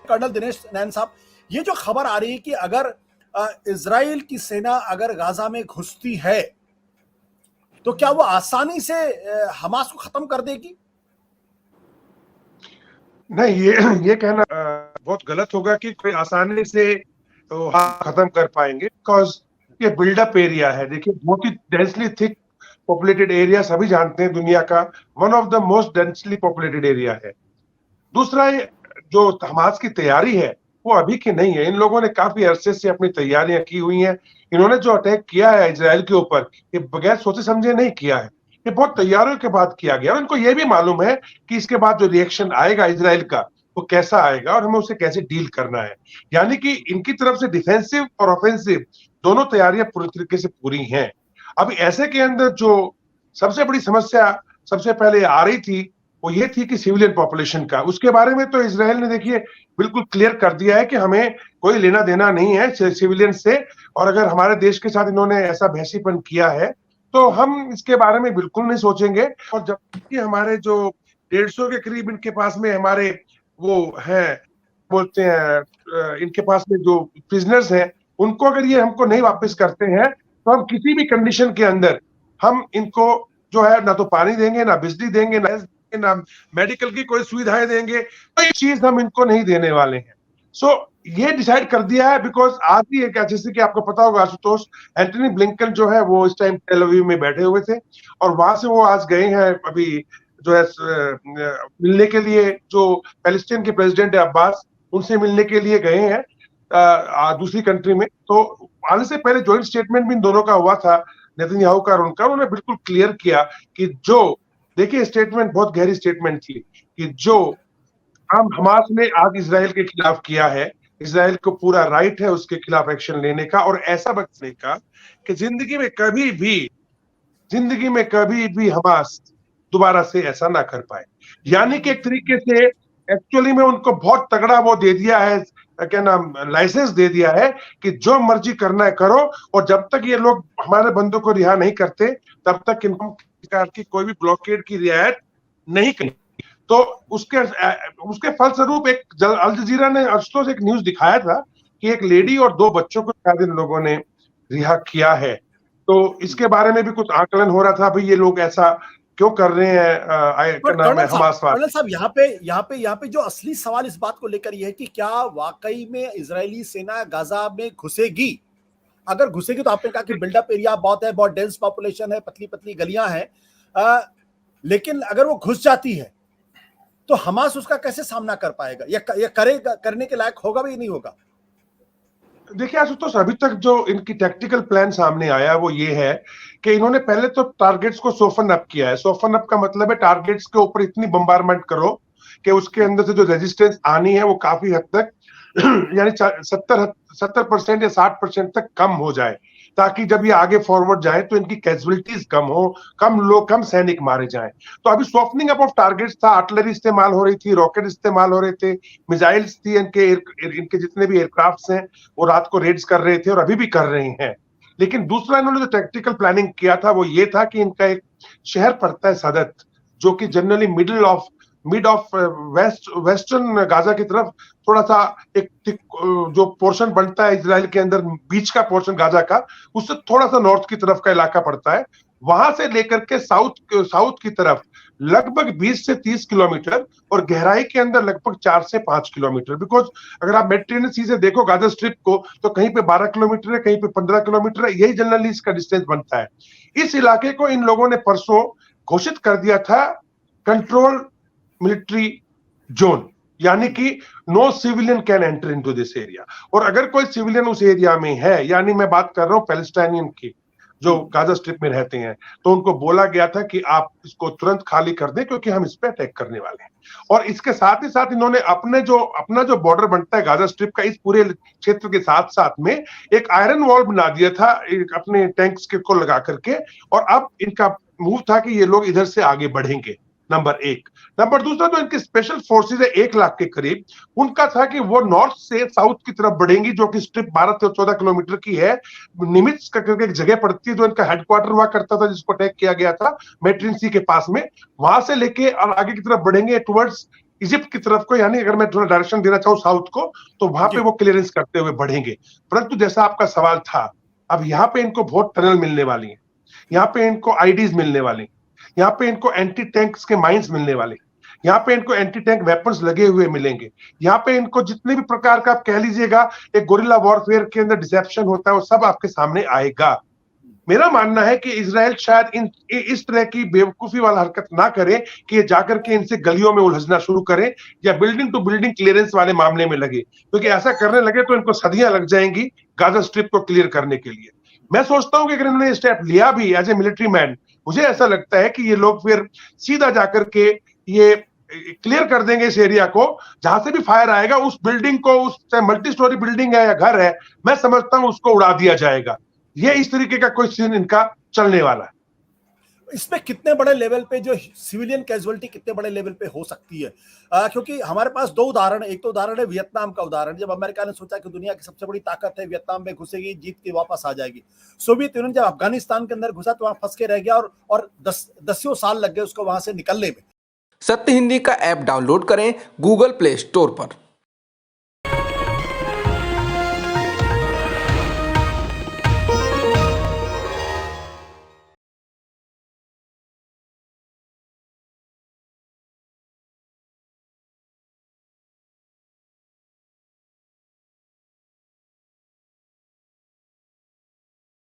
Colonel Dinesh नैन साहब, ये जो खबर आ रही है कि अगर इजराइल की सेना अगर गाजा में घुसती है तो क्या वो आसानी से हमास को खत्म कर देगी? नहीं, ये कहना बहुत गलत होगा कि कोई आसानी से तो खत्म कर पाएंगे, बिकॉज ये बिल्डअप एरिया है। देखिए, बहुत ही डेंसली थिक पॉपुलेटेड एरिया, सभी जानते हैं, दुनिया का one of the most densely populated area है। दूसरा, जो हमास की तैयारी है वो अभी की नहीं है। इन लोगों ने काफी अरसे से अपनी तैयारियां की हुई हैं। इन्होंने जो अटैक किया है इजराइल के ऊपर, ये बगैर सोचे समझे नहीं किया है, ये बहुत तैयारियों के बाद किया गया। और इनको ये भी मालूम है कि इसके बाद जो रिएक्शन आएगा इजराइल का वो कैसा आएगा और हमें उसे कैसे डील करना है। यानी कि इनकी तरफ से डिफेंसिव और ऑफेंसिव दोनों तैयारियां पूरी तरीके से पूरी हैं। अभी ऐसे के अंदर जो सबसे बड़ी समस्या सबसे पहले आ रही थी वो ये थी कि सिविलियन पॉपुलेशन का, उसके बारे में तो इजराइल ने देखिए बिल्कुल क्लियर कर दिया है कि हमें कोई लेना देना नहीं है सिविलियन से। और अगर हमारे देश के साथ इन्होंने ऐसा भैंसीपन किया है तो हम इसके बारे में बिल्कुल नहीं सोचेंगे। और जबकि हमारे जो 150 के करीब इनके पास में हमारे वो है, बोलते हैं, इनके पास में जो प्रिजनर्स हैं, उनको अगर ये हमको नहीं वापस करते हैं तो हम किसी भी कंडीशन के अंदर हम इनको जो है ना तो पानी देंगे, ना बिजली देंगे, ना मेडिकल की कोई सुविधाएं देंगे, कोई चीज हम इनको नहीं देने वाले हैं। सो ये डिसाइड कर दिया है। बिकॉज आज भी एक, जैसे कि आपको पता होगा आशुतोष, एंटनी ब्लिंकन जो है वो इस टाइम टेल अवीव में बैठे हुए थे और वहां से वो आज गए हैं अभी जो है मिलने के लिए, जो पैलेस्टीन के प्रेसिडेंट है अब्बास, उनसे मिलने के लिए गए हैं दूसरी कंट्री में। तो आने से पहले जॉइंट स्टेटमेंट भी इन दोनों का हुआ था, नेतन्याहू का और उनका। उन्होंने बिल्कुल क्लियर किया कि जो, देखिए स्टेटमेंट बहुत गहरी स्टेटमेंट थी, कि जो हम हमास ने आज इजराइल के खिलाफ किया है, इजराइल को पूरा राइट है उसके खिलाफ एक्शन लेने का और ऐसा बचने का कि जिंदगी में कभी भी हमास दोबारा से ऐसा ना कर पाए। यानी कि एक तरीके से एक्चुअली में उनको बहुत तगड़ा वो दे दिया है, क्या नाम, लाइसेंस दे दिया है कि जो मर्जी करना है करो, और जब तक ये लोग हमारे बंदों को रिहा नहीं करते तब तक इनको प्रकार की कोई भी ब्लॉकेड की रियायत नहीं करें। तो उसके फलस्वरूप एक अल जजीरा ने अफसोस से एक न्यूज दिखाया था कि एक लेडी और 2 बच्चों को शायद इन लोगों ने रिहा किया है। तो इसके बारे में भी कुछ आकलन हो रहा था, भाई ये लोग ऐसा क्यों कर रहे हैं, क्या नाम है, हमास वाले। कर्नल साहब, यहाँ पे जो असली सवाल इस बात को लेकर ये है कि क्या वाकई में इजरायली सेना गाजा में घुसेगी? अगर घुसेगी तो आपने कहा कि बिल्डअप एरिया बहुत है, बहुत डेंस पॉपुलेशन है, पतली पतली गलियां हैं, लेकिन अगर वो घुस जाती है तो हमास उसका कैसे सामना कर पाएगा, या करेगा, करने के लायक होगा भी नहीं होगा? देखिए आशुतोष, अभी तक जो इनकी टैक्टिकल प्लान सामने आया वो ये है कि इन्होंने पहले तो टारगेट्स को सोफन अप किया है। सोफन अप का मतलब है टारगेट्स के ऊपर इतनी बम्बारमेंट करो कि उसके अंदर से जो रेजिस्टेंस आनी है वो काफी हद तक यानी 70% या 60% तक कम हो जाए, ताकि जब ये आगे फॉरवर्ड जाए तो इनकी कैजुअलिटीज कम हो, कम लोग, कम सैनिक मारे जाएं। तो अभी सॉफ्टनिंग अप ऑफ टारगेट्स था, आर्टिलरी इस्तेमाल हो रही थी, रॉकेट इस्तेमाल हो रहे थे, मिसाइल्स थी, इनके जितने भी एयरक्राफ्ट हैं वो रात को रेड्स कर रहे थे और अभी भी कर रहे हैं। लेकिन दूसरा इन्होंने जो टैक्टिकल प्लानिंग किया था वो ये था कि इनका एक शहर पड़ता है सदत, जो कि generally mid of western Gaza की तरफ, थोड़ा सा एक जो पोर्शन बनता है इजराइल के अंदर, बीच का पोर्शन गाजा का, उससे थोड़ा सा नॉर्थ की तरफ का इलाका पड़ता है। वहां से लेकर के साउथ की तरफ लगभग 20 से 30 किलोमीटर और गहराई के अंदर लगभग 4 से 5 किलोमीटर। बिकॉज अगर आप मेडिटेरेनियन सी से देखो गाजा स्ट्रिप को तो कहीं पे 12 किलोमीटर है, कहीं पे 15 किलोमीटर है, यही जनरली इसका डिस्टेंस बनता है। इस इलाके को इन लोगों ने परसों घोषित कर दिया था कंट्रोल मिलिट्री जोन, यानी कि no civilian can enter into this area. और अगर कोई सिविलियन उस एरिया में है, यानी मैं बात कर रहा हूं पैलेस्टाइनियन की जो गाजा स्ट्रिप में रहते हैं, तो उनको बोला गया था कि आप इसको तुरंत खाली कर दें क्योंकि हम इस पे अटैक करने वाले हैं। और इसके साथ ही साथ इन्होंने अपना जो बॉर्डर बनता है गाजा स्ट्रिप का, इस पूरे क्षेत्र के साथ साथ में एक आयरन वॉल बना दिया था अपने टैंक्स के को लगा करके। और अब इनका मूव था कि ये लोग इधर से आगे बढ़ेंगे, नंबर 1। नंबर दूसरा, तो इनकी स्पेशल फोर्सेज है 1 लाख के करीब, उनका था कि वो नॉर्थ से साउथ की तरफ बढ़ेंगी, जो कि स्ट्रिप 12 से 14 किलोमीटर की है। निमित्स करके एक जगह पड़ती है जो इनका हेडक्वार्टर हुआ करता था, जिसको अटैक किया गया था मेट्रिन सी के पास में, वहां से लेके और आगे की तरफ बढ़ेंगे टुवर्ड्स इजिप्ट की तरफ को, यानी अगर मैं थोड़ा डायरेक्शन देना चाहूँ साउथ को, तो वहां पे वो क्लियरेंस करते हुए बढ़ेंगे। परंतु जैसा आपका सवाल था, अब यहाँ पे इनको बहुत टनल मिलने वाली है, यहाँ पे इनको आईडीज मिलने वाली, यहाँ पे इनको एंटी टैंक्स के माइंस मिलने वाले, यहाँ पे इनको एंटी टैंक वेपन्स लगे हुए मिलेंगे, यहाँ पे इनको जितने भी प्रकार का आप कह लीजिएगा एक गोरिल्ला वॉरफेयर के अंदर डिसेप्शन होता है, वो सब आपके सामने आएगा। मेरा मानना है कि इजराइल शायद इस तरह की बेवकूफी वाला हरकत ना करे कि ये जाकर के इनसे गलियों में उलझना शुरू करे या बिल्डिंग टू बिल्डिंग क्लियरेंस वाले मामले में लगे, क्योंकि ऐसा करने लगे तो इनको सदियां लग जाएंगी गाजा स्ट्रिप को क्लियर करने के लिए। मैं सोचता हूं कि अगर इन्होंने स्टेप लिया भी एज ए मिलिट्री मैन, मुझे ऐसा लगता है कि ये लोग फिर सीधा जाकर के ये क्लियर कर देंगे इस एरिया को, जहां से भी फायर आएगा उस बिल्डिंग को, उस चाहे मल्टी स्टोरी बिल्डिंग है या घर है, मैं समझता हूं उसको उड़ा दिया जाएगा। ये इस तरीके का कोई सीन इनका चलने वाला है। इसमें कितने बड़े लेवल पे जो सिविलियन कैजुअलिटी कितने बड़े लेवल पे हो सकती है? क्योंकि हमारे पास दो उदाहरण है। एक तो उदाहरण है वियतनाम का उदाहरण, जब अमेरिका ने सोचा कि दुनिया की सबसे बड़ी ताकत है वियतनाम में घुसेगी, जीत के वापस आ जाएगी। सोवियत यूनियन जब अफगानिस्तान के अंदर घुसा तो वहां फंस के रह गया और दसियों साल लग गए उसको वहां से निकलने में। सत्य हिंदी का ऐप डाउनलोड करें गूगल प्ले स्टोर पर।